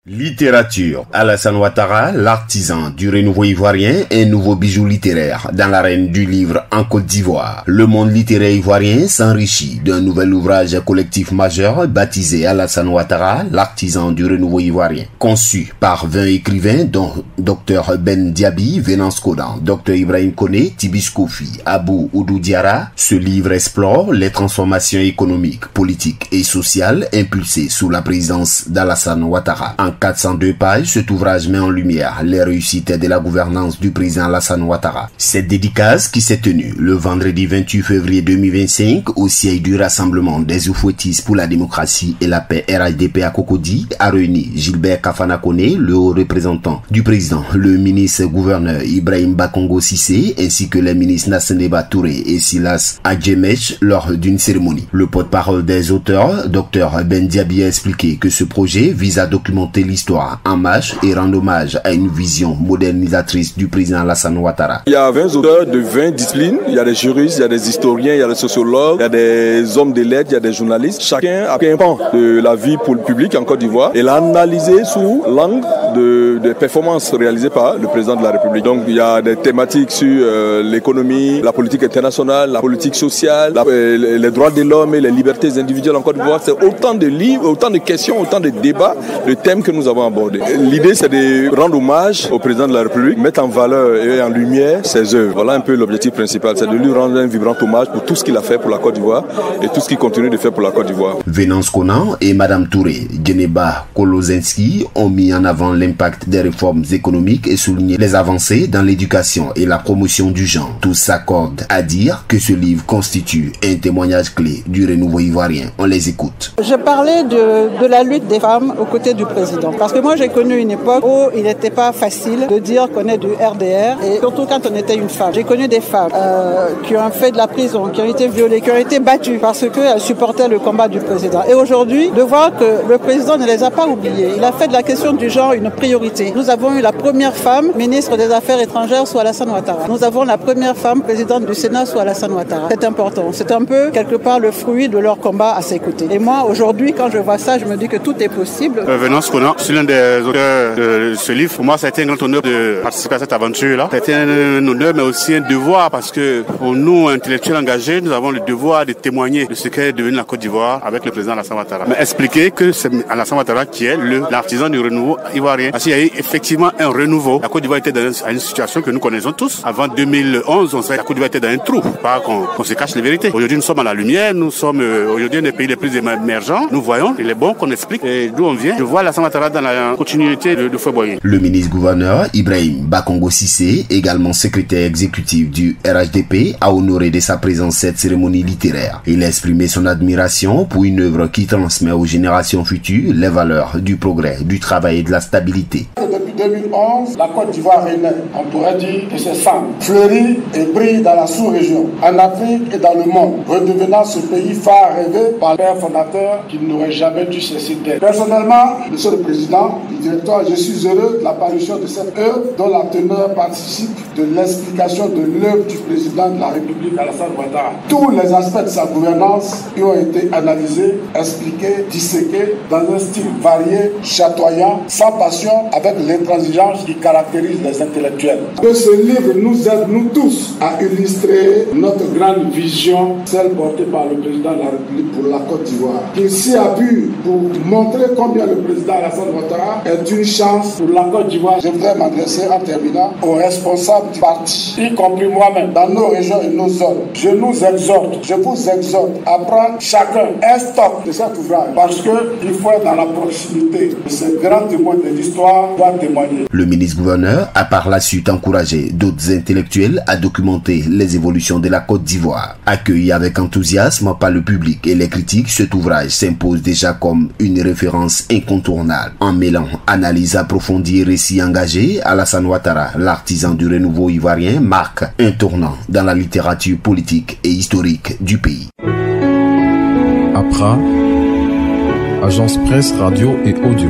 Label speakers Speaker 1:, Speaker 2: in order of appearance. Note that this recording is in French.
Speaker 1: Littérature. Alassane Ouattara, l'artisan du renouveau ivoirien, un nouveau bijou littéraire dans l'arène du livre en Côte d'Ivoire. Le monde littéraire ivoirien s'enrichit d'un nouvel ouvrage collectif majeur baptisé Alassane Ouattara, l'artisan du renouveau ivoirien. Conçu par 20 écrivains dont Dr Ben Diaby, Venance Kodan, Dr Ibrahim Koné, Tibis Kofi, Abou Oudou Diarra, ce livre explore les transformations économiques, politiques et sociales impulsées sous la présidence d'Alassane Ouattara. En 402 pages, cet ouvrage met en lumière les réussites de la gouvernance du président Alassane Ouattara. Cette dédicace qui s'est tenue le vendredi 28 février 2025 au siège du Rassemblement des Oufouettistes pour la démocratie et la paix RHDP à Cocody a réuni Gilbert Kafana Koné, le haut représentant du président, le ministre-gouverneur Ibrahim Bakongo Cissé ainsi que les ministres Nasseneba Touré et Silas Adjemech lors d'une cérémonie. Le porte-parole des auteurs, Dr Ben Diaby, a expliqué que ce projet vise à documenter l'histoire en marche et rendre hommage à une vision modernisatrice du président Alassane Ouattara.
Speaker 2: Il y a 20 auteurs de 20 disciplines, il y a des juristes, il y a des historiens, il y a des sociologues, il y a des hommes de lettres, il y a des journalistes. Chacun a un pan de la vie pour le public en Côte d'Ivoire et l'a analysé sous l'angle des performances réalisées par le président de la République. Donc il y a des thématiques sur l'économie, la politique internationale, la politique sociale, les droits de l'homme et les libertés individuelles en Côte d'Ivoire. C'est autant de livres, autant de questions, autant de débats, de thèmes que nous avons abordés. L'idée, c'est de rendre hommage au président de la République, mettre en valeur et en lumière ses œuvres. Voilà un peu l'objectif principal, c'est de lui rendre un vibrant hommage pour tout ce qu'il a fait pour la Côte d'Ivoire et tout ce qu'il continue de faire pour la Côte d'Ivoire.
Speaker 1: Venance Konan et Madame Touré, Djeneba Kolozinski ont mis en avant l'impact des réformes économiques et souligné les avancées dans l'éducation et la promotion du genre. Tous s'accordent à dire que ce livre constitue un témoignage clé du renouveau ivoirien. On les écoute.
Speaker 3: Je parlais de la lutte des femmes aux côtés du président. Parce que moi, j'ai connu une époque où il n'était pas facile de dire qu'on est du RDR, et surtout quand on était une femme. J'ai connu des femmes qui ont fait de la prison, qui ont été violées, qui ont été battues parce qu'elles supportaient le combat du président. Et aujourd'hui, de voir que le président ne les a pas oubliées. Il a fait de la question du genre une priorité. Nous avons eu la première femme ministre des Affaires étrangères sous Alassane Ouattara. Nous avons la première femme présidente du Sénat sous Alassane Ouattara. C'est important. C'est un peu, quelque part, le fruit de leur combat à ses côtés. Et moi, aujourd'hui, quand je vois ça, je me dis que tout est possible.
Speaker 4: Venance Konan, je suis l'un des auteurs de ce livre. Pour moi, ça a été un grand honneur de participer à cette aventure-là. Ça a été un honneur, mais aussi un devoir, parce que pour nous, intellectuels engagés, nous avons le devoir de témoigner de ce qu'est devenu la Côte d'Ivoire avec le président Alassane Ouattara. Mais expliquer que c'est Alassane Ouattara qui est l'artisan du renouveau ivoirien. Parce qu'il y a eu effectivement un renouveau. La Côte d'Ivoire était dans une situation que nous connaissons tous. Avant 2011, on savait que la Côte d'Ivoire était dans un trou. Pas qu'on se cache les vérités. Aujourd'hui, nous sommes à la lumière. Nous sommes aujourd'hui un des pays les plus émergents. Nous voyons. Il est bon qu'on explique d'où on vient. Je vois Alassane Ouattara dans la continuité de Fouet Boigny.
Speaker 1: Le ministre-gouverneur Ibrahim Bakongo Cissé, également secrétaire exécutif du RHDP, a honoré de sa présence cette cérémonie littéraire. Il a exprimé son admiration pour une œuvre qui transmet aux générations futures les valeurs du progrès, du travail et de la stabilité.
Speaker 5: Depuis 2011, la Côte d'Ivoire renaît. On pourrait dire que c'est femme, fleurit et brille dans la sous-région, en Afrique et dans le monde, redevenant ce pays phare rêvé par le père fondateur qui n'aurait jamais dû cesser d'être. Personnellement, Monsieur le Président, le directeur, je suis heureux de la parution de cette œuvre dont la teneur participe de l'explication de l'œuvre du président de la République, Alassane Ouattara. Tous les aspects de sa gouvernance qui ont été analysés, expliqués, disséqués dans un style varié, chatoyant, sans passion, avec l'intransigeance qui caractérise les intellectuels. Que ce livre nous aide, nous tous, à illustrer notre grande vision, celle portée par le président de la République pour la Côte d'Ivoire, qui s'y appuie pour montrer combien le président Alassane Ouattara est une chance pour la Côte d'Ivoire. Je voudrais m'adresser en terminant aux responsables du parti, y compris moi-même, dans nos régions et nos zones. Je nous exhorte, je vous exhorte à prendre chacun un stock de cet ouvrage parce qu'il faut être dans la proximité de ces grands témoins de l'histoire doit témoigner.
Speaker 1: Le ministre-gouverneur a par la suite encouragé d'autres intellectuels à documenter les évolutions de la Côte d'Ivoire. Accueilli avec enthousiasme par le public et les critiques, cet ouvrage s'impose déjà comme une référence incontournable. En mêlant analyse approfondie et récits engagés, Alassane Ouattara, l'artisan du renouveau ivoirien, marque un tournant dans la littérature politique et historique du pays.
Speaker 6: APRA, Agence Presse, Radio et Audio.